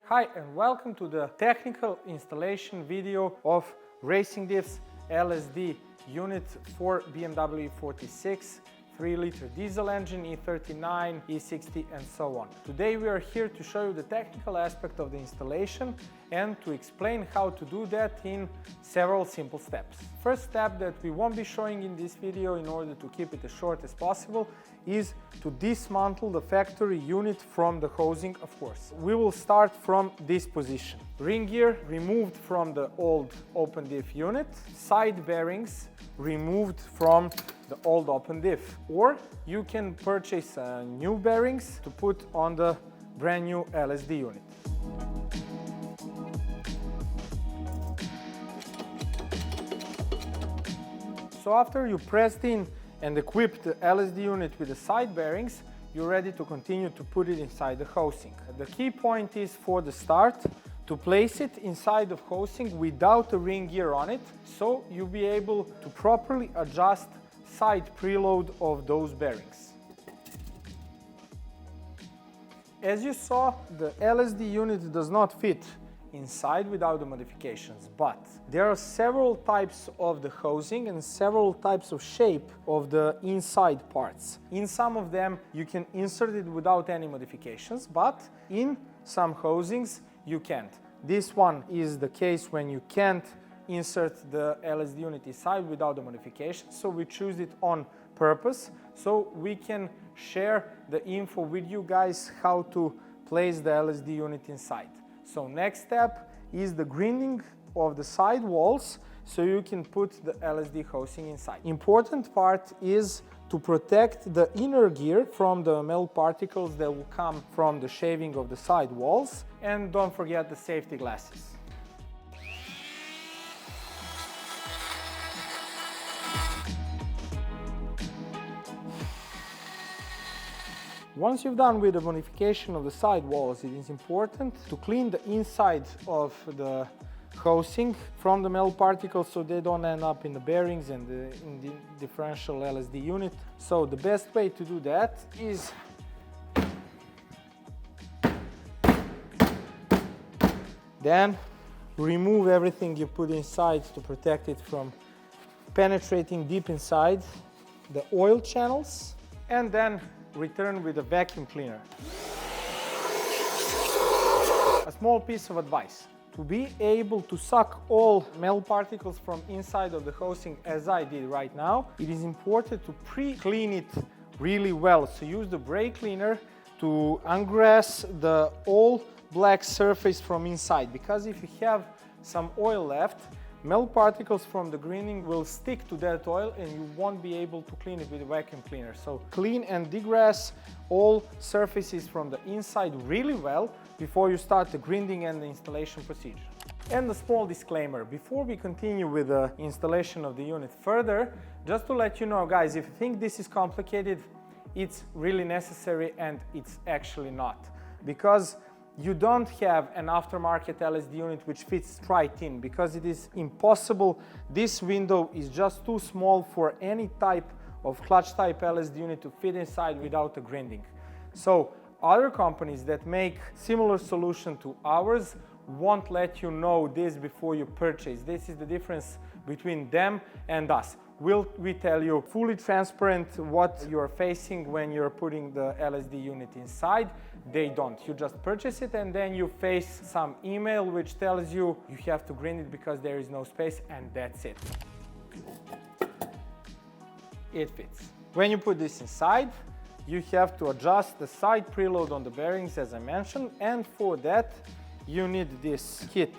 Hi and welcome to the technical installation video of RacingDiffs LSD Unit for BMW E46, 3-liter diesel engine, E39, E60 and so on. Today we are here to show you the technical aspect of the installation and to explain how to do that in several simple steps. First step that we won't be showing in this video in order to keep it as short as possible is to dismantle the factory unit from the housing, of course. We will start from this position. Ring gear removed from the old open diff unit, side bearings removed from the old open diff, or you can purchase new bearings to put on the brand new LSD unit. So after you pressed in and equipped the LSD unit with the side bearings, you're ready to continue to put it inside the housing. The key point is for the start to place it inside of housing without a ring gear on it, so you'll be able to properly adjust side preload of those bearings. As you saw, the LSD unit does not fit inside without the modifications, but there are several types of the housing and several types of shape of the inside parts. In some of them you can insert it without any modifications, but in some housings you can't. This one is the case when you can't insert the LSD unit inside without the modification, so we choose it on purpose so we can share the info with you guys how to place the LSD unit inside. So next step is the grinding of the side walls so you can put the LSD housing inside. Important part is to protect the inner gear from the metal particles that will come from the shaving of the side walls, and don't forget the safety glasses. Once you've done with the modification of the side walls, it is important to clean the inside of the housing from the metal particles so they don't end up in the bearings and in the differential LSD unit. So the best way to do that is then remove everything you put inside to protect it from penetrating deep inside the oil channels, and then return with a vacuum cleaner. A small piece of advice: to be able to suck all metal particles from inside of the housing as I did right now, it is important to pre-clean it really well. So use the brake cleaner to ungrass the all black surface from inside, because if you have some oil left, metal particles from the grinding will stick to that oil and you won't be able to clean it with a vacuum cleaner. So clean and degrass all surfaces from the inside really well before you start the grinding and the installation procedure. And a small disclaimer, before we continue with the installation of the unit further, just to let you know guys, if you think this is complicated, it's really necessary and it's actually not. Because you don't have an aftermarket LSD unit which fits right in, because it is impossible. This window is just too small for any type of clutch type LSD unit to fit inside without a grinding. So other companies that make similar solution to ours won't let you know this before you purchase. This is the difference between them and us. We tell you fully transparent what you're facing when you're putting the LSD unit inside. They don't. You just purchase it and then you face some email which tells you you have to grind it because there is no space, and that's it. It fits. When you put this inside, you have to adjust the side preload on the bearings as I mentioned, and for that you need this kit,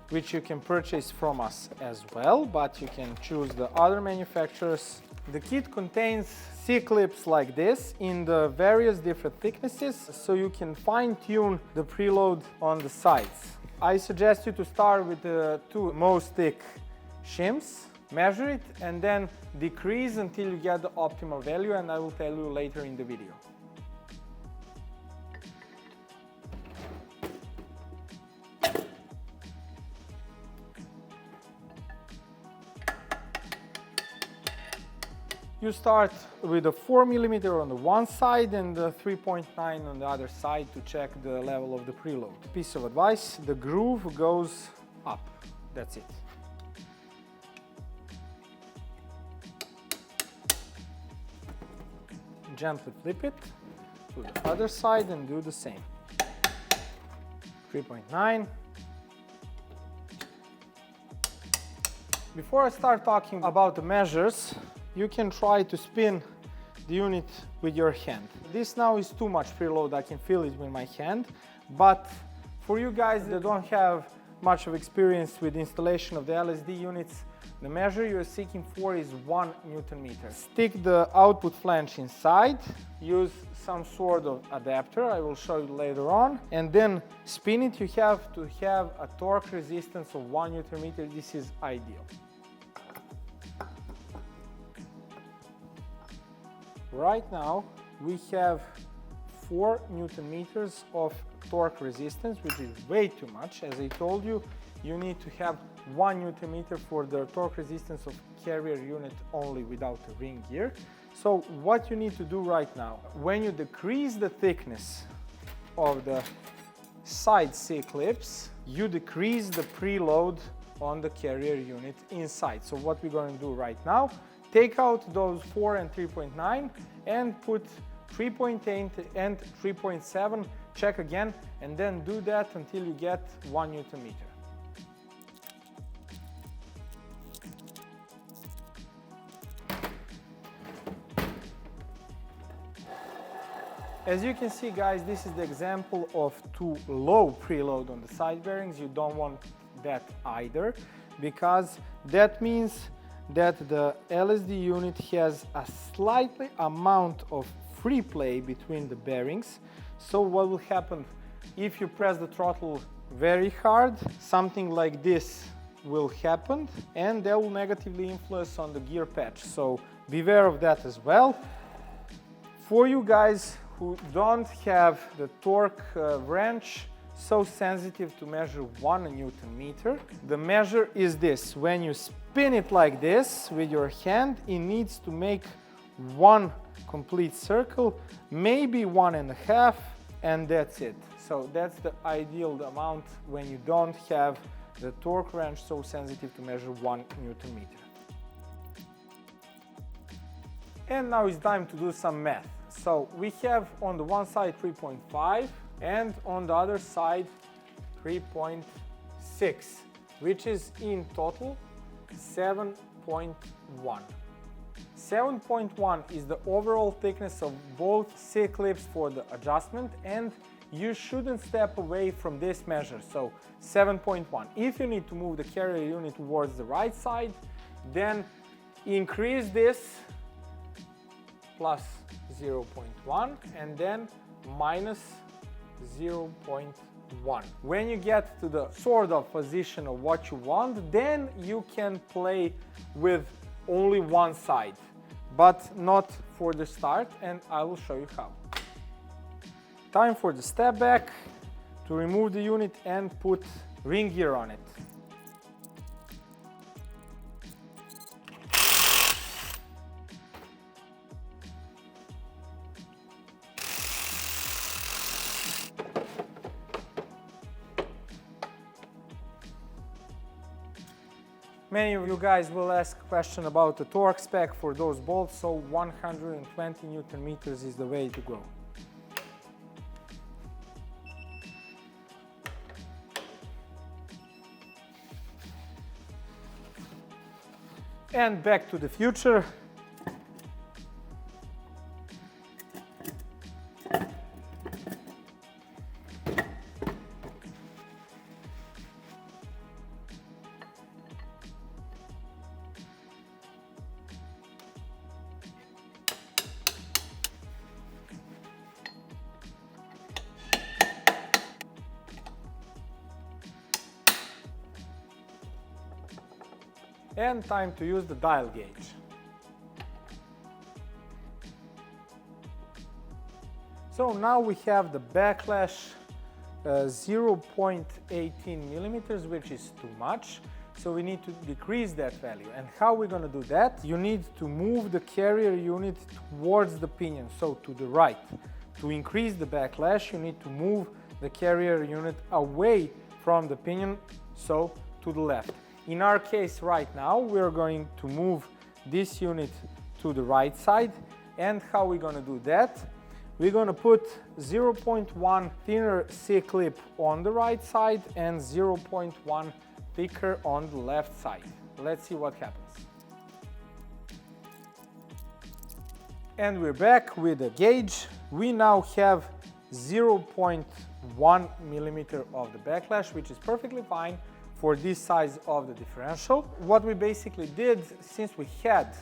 which you can purchase from us as well, but you can choose the other manufacturers. The kit contains C-clips like this in the various different thicknesses, so you can fine-tune the preload on the sides. I suggest you to start with the two most thick shims, measure it, and then decrease until you get the optimal value, and I will tell you later in the video. You start with a 4 mm on the one side and the 3.9 on the other side to check the level of the preload. Piece of advice, the groove goes up. That's it. Gently flip it to the other side and do the same. 3.9. Before I start talking about the measures, you can try to spin the unit with your hand. This now is too much preload, I can feel it with my hand, but for you guys that don't have much of experience with installation of the LSD units, the measure you're seeking for is 1 Nm. Stick the output flange inside, use some sort of adapter, I will show you later on, and then spin it. You have to have a torque resistance of 1 Nm. This is ideal. Right now we have 4 Nm of torque resistance, which is way too much. As I told you, you need to have 1 Nm for the torque resistance of carrier unit only without a ring gear. So what you need to do right now, when you decrease the thickness of the side C-clips, you decrease the preload on the carrier unit inside. So what we're going to do right now, take out those 4 and 3.9 and put 3.8 and 3.7, check again, and then do that until you get 1 Nm. As you can see, guys, this is the example of too low preload on the side bearings. You don't want that either, because that means that the LSD unit has a slightly amount of free play between the bearings. So what will happen if you press the throttle very hard? Something like this will happen, and that will negatively influence on the gear patch. So beware of that as well. For you guys who don't have the torque wrench so sensitive to measure 1 Nm, the measure is this. When you spin it like this with your hand, it needs to make 1 complete circle, maybe 1.5, and that's it. So that's the ideal amount when you don't have the torque wrench so sensitive to measure 1 Nm. And now it's time to do some math. So we have on the one side 3.5 and on the other side 3.6, which is in total 7.1. 7.1 is the overall thickness of both C-clips for the adjustment, and you shouldn't step away from this measure. So 7.1. If you need to move the carrier unit towards the right side, then increase this plus 0.1 and then minus 0.1. When you get to the sort of position of what you want, then you can play with only one side, but not for the start, and I will show you how. Time for the step back to remove the unit and put ring gear on it. Many of you guys will ask a question about the torque spec for those bolts, so 120 Nm is the way to go. And back to the future. And time to use the dial gauge. So now we have the backlash 0.18 millimeters, which is too much. so we need to decrease that value. And how we're going to do that? You need to move the carrier unit towards the pinion, so to the right. To increase the backlash, you need to move the carrier unit away from the pinion, so to the left. In our case right now, we're going to move this unit to the right side. And how we're going to do that? We're going to put 0.1 thinner C-clip on the right side and 0.1 thicker on the left side. Let's see what happens. And we're back with a gauge. We now have 0.1 millimeter of the backlash, which is perfectly fine for this size of the differential. What we basically did, since we had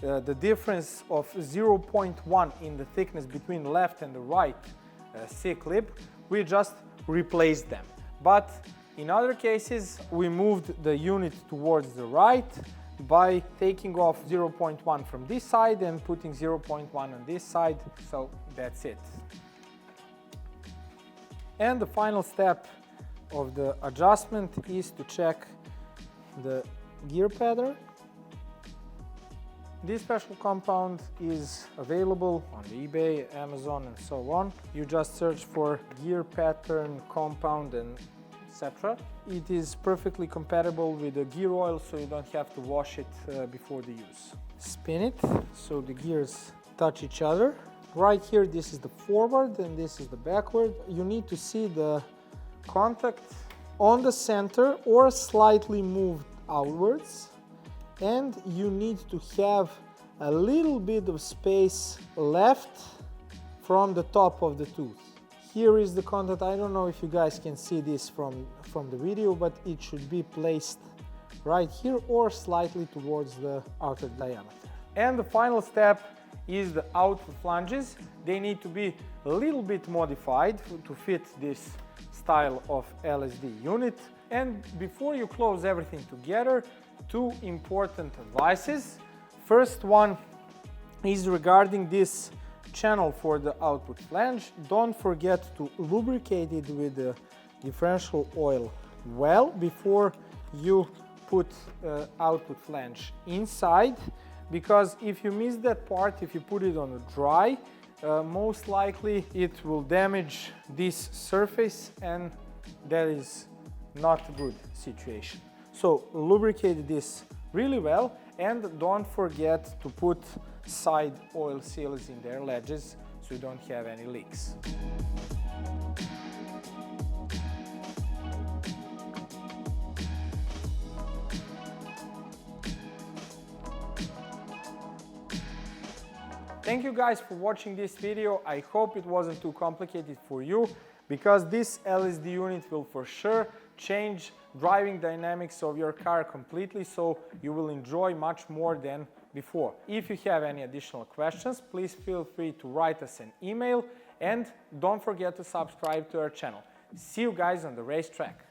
the difference of 0.1 in the thickness between the left and the right C-clip, we just replaced them. But in other cases, we moved the unit towards the right by taking off 0.1 from this side and putting 0.1 on this side, so that's it. And the final step of the adjustment is to check the gear pattern. This special compound is available on eBay, Amazon, and so on. You just search for gear pattern compound and etc. It is perfectly compatible with the gear oil, so you don't have to wash it before the use. Spin it so the gears touch each other. Right here, this is the forward and this is the backward. You need to see the contact on the center or slightly moved outwards. And you need to have a little bit of space left from the top of the tooth. Here is the contact. I don't know if you guys can see this from the video, but it should be placed right here or slightly towards the outer diameter. And the final step is the output flanges. They need to be a little bit modified to fit this style of LSD unit. And before you close everything together, two important advices. First one is regarding this channel for the output flange. Don't forget to lubricate it with the differential oil well before you put output flange inside, because if you miss that part, if you put it on a dry, most likely it will damage this surface, and that is not a good situation. So lubricate this really well, and don't forget to put side oil seals in their ledges so you don't have any leaks. Thank you guys for watching this video. I hope it wasn't too complicated for you, because this LSD unit will for sure change driving dynamics of your car completely, so you will enjoy much more than before. If you have any additional questions, please feel free to write us an email, and don't forget to subscribe to our channel. See you guys on the racetrack.